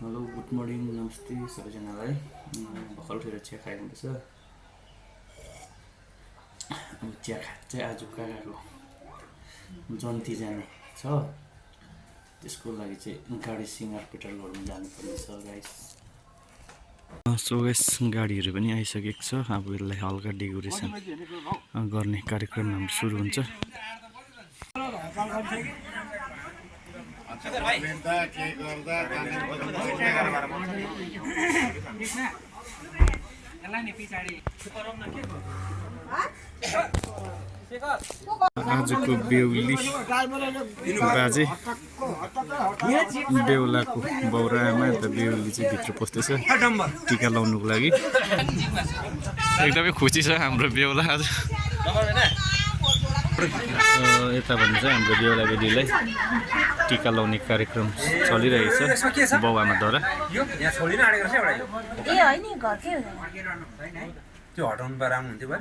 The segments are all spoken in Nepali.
हेलो गुड मर्निङ नमस्ते सबैजनालाई। भर्खर उठेर चिया खाइँदैछ। अब चिया चाहिँ आज काकाको जन्ती जाने छ, त्यसको लागि चाहिँ गाडी सिँगार पेट्रोल गर्नु जानुपर्ने छ गाइस। सो गाइस गाडीहरू पनि आइसकेको छ। अब यसलाई हल्का डेकोरेसन गर्ने कार्यक्रम हाम्रो सुरु हुन्छ। आजको बेहुली बाजे बेहुलाको बौरामा त बेहुली चाहिँ भित्र पस्दैछ टिका लाउनुको लागि। एकदमै खुसी छ हाम्रो बेहुला आज। यता भन्नु चाहिँ हाम्रो बेहुला बेहुलीलाई टिका लाउने कार्यक्रम चलिरहेछ बाउआमाद्वारा। त्यो हटाउनु पा राम्रो हुन्थ्यो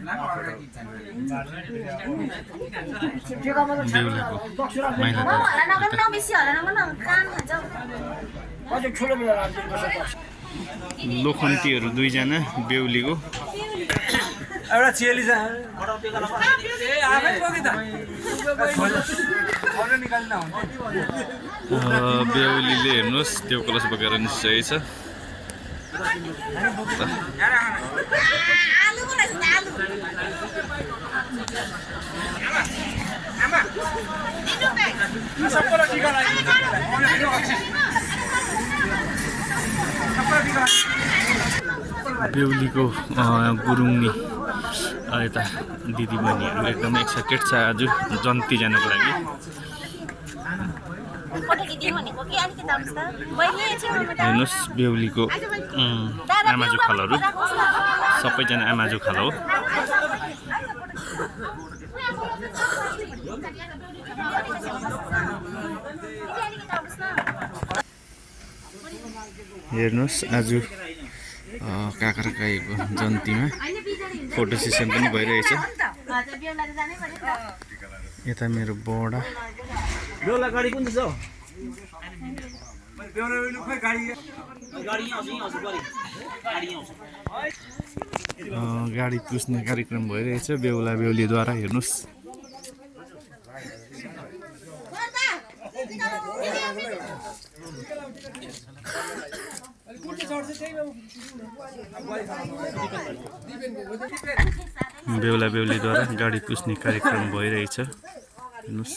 लोखन्तीहरू दुईजना बेहुलीको एउटा चेली बेहुलीले हेर्नुहोस् त्यो कलश बोकेर निस्केको छ। बेहुलीको गुरुङनी यता दिदीबहिनीहरू एकदमै एक्साइटेड छ आज जन्ती जानको लागि। हेर्नुहोस् बेहुलीको आमाजु खालहरू सबैजना आमाजु खाल हो। हेर्नुहोस् आज काका र काईको जन्तीमा फोटो सेसन पनि भइरहेछ। यता मेरो बडा गाडी पुस्ने कार्यक्रम भइरहेछ बेहुला बेहुलीद्वारा। हेर्नुहोस् बेहुला बेहुलीद्वारा गाडी पुस्ने कार्यक्रम भइरहेछ। हेर्नुहोस्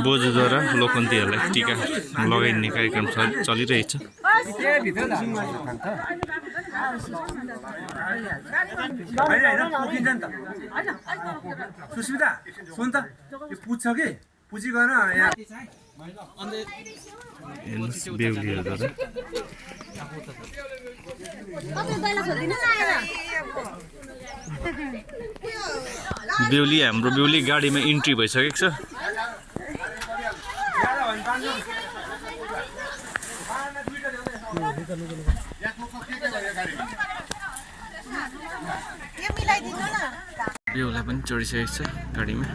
बोजूद्वारा लोखन्तीहरूलाई टिका लगाइने कार्यक्रम चलिरहेछ। सुस्मिता सुन त यो पुज्छ कि पुजिकन यहाँ हेर्नुहोस् बेहुलीहरूद्वारा बेहुली हाम्रो बेहुली गाडीमा इन्ट्री भइसकेको छ। बेहुला पनि चढिसकेको छ गाडीमा।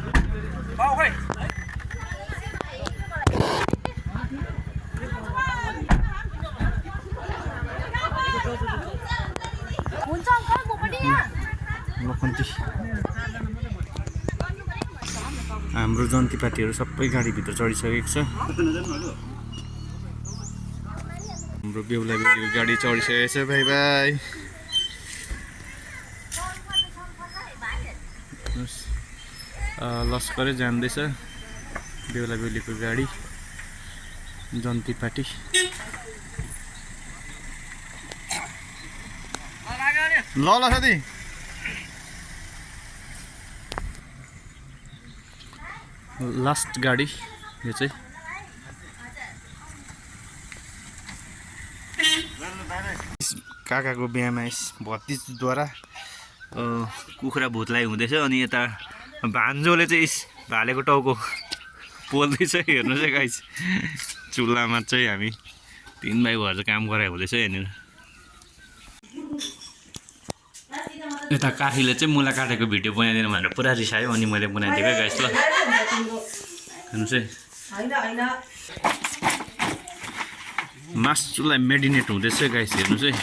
लोखन्ती हाम्रो जन्तीपातीहरू सबै गाडीभित्र चढिसकेको छ। हाम्रो बेहुला बेहुलीको गाडी चढिसकेको छ। By by. लस्करै जाँदैछ बेहुला बेहुलीको गाडी जन्तीपाटी। ल ल साथी लास्ट गाडी यो चाहिँ। काकाको बिहामा भतिजद्वारा कुखुरा भुतलाई हुँदैछ अनि यता भान्जोले चाहिँ भालेको टाउको पोल्दैछ। हेर्नुहोस् है गाइस चुल्हामा चाहिँ हामी 3 भाइ भएर चाहिँ काम गराएको हुँदैछ यहाँनिर। यता काठीले चाहिँ मुला काटेको भिडियो बनाइदिनु भनेर पुरा रिसायो अनि मैले बनाइदिएको गाइस ल हेर्नुहोस् है मासुलाई मेरिनेट हुँदैछ गाइस हेर्नुहोस् है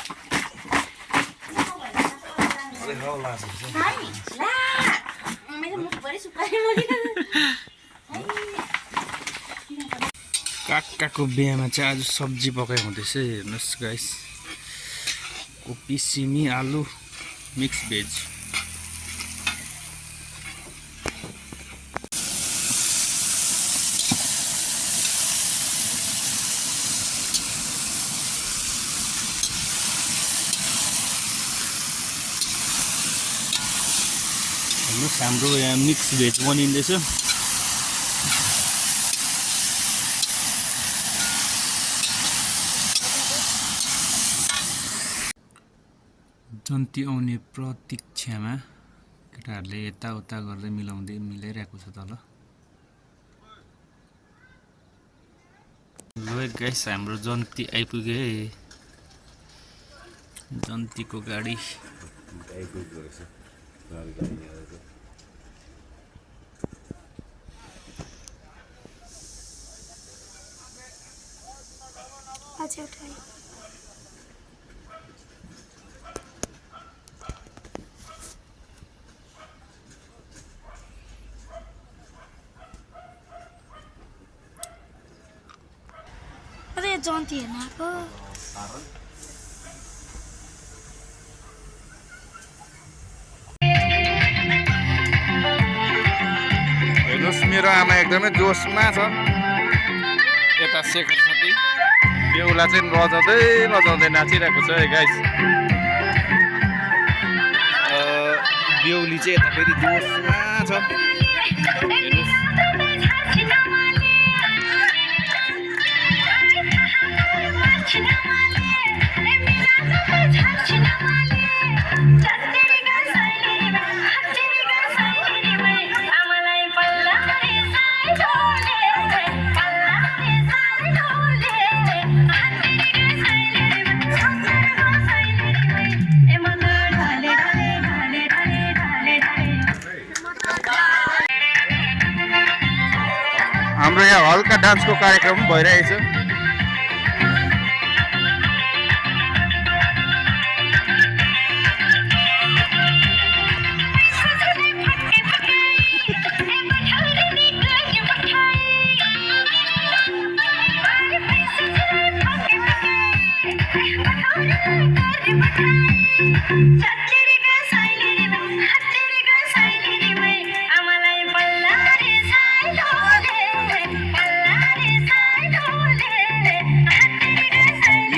काकाको बिहामा चाहिँ आज सब्जी पकाइ हुँदैछ हेर्नुहोस् गाइस कोपी सिमी आलु मिक्स भेज हेर्नुहोस् हाम्रो यहाँ मिक्स भेज बनिँदैछ जन्ती आउने प्रतीक्षामा केटाहरूले यताउता गर्दै मिलाइरहेको छ तल ल गाइस हाम्रो जन्ती आइपुग्यो है जन्तीको गाडी अरे जन्ती हेर्न आएको हेर्नुहोस् मेरो आमा एकदमै जोसमा छ यता शेखर साथी बेहुला चाहिँ लजाउँदै नाचिरहेको छ है गाइस बेहुली चाहिँ यता फेरि जोसमा छ हेर्नुहोस् हाम्रो यहाँ हल्का डान्सको कार्यक्रम भइरहेछ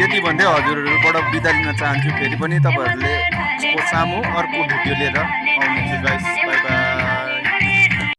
यति भन्दै हजुरहरूबाट बिदा लिन चाहन्छु फेरि पनि तपाईँहरूले सामु अर्को भिडियो लिएर आउनेछु गाइस बाइ बाइ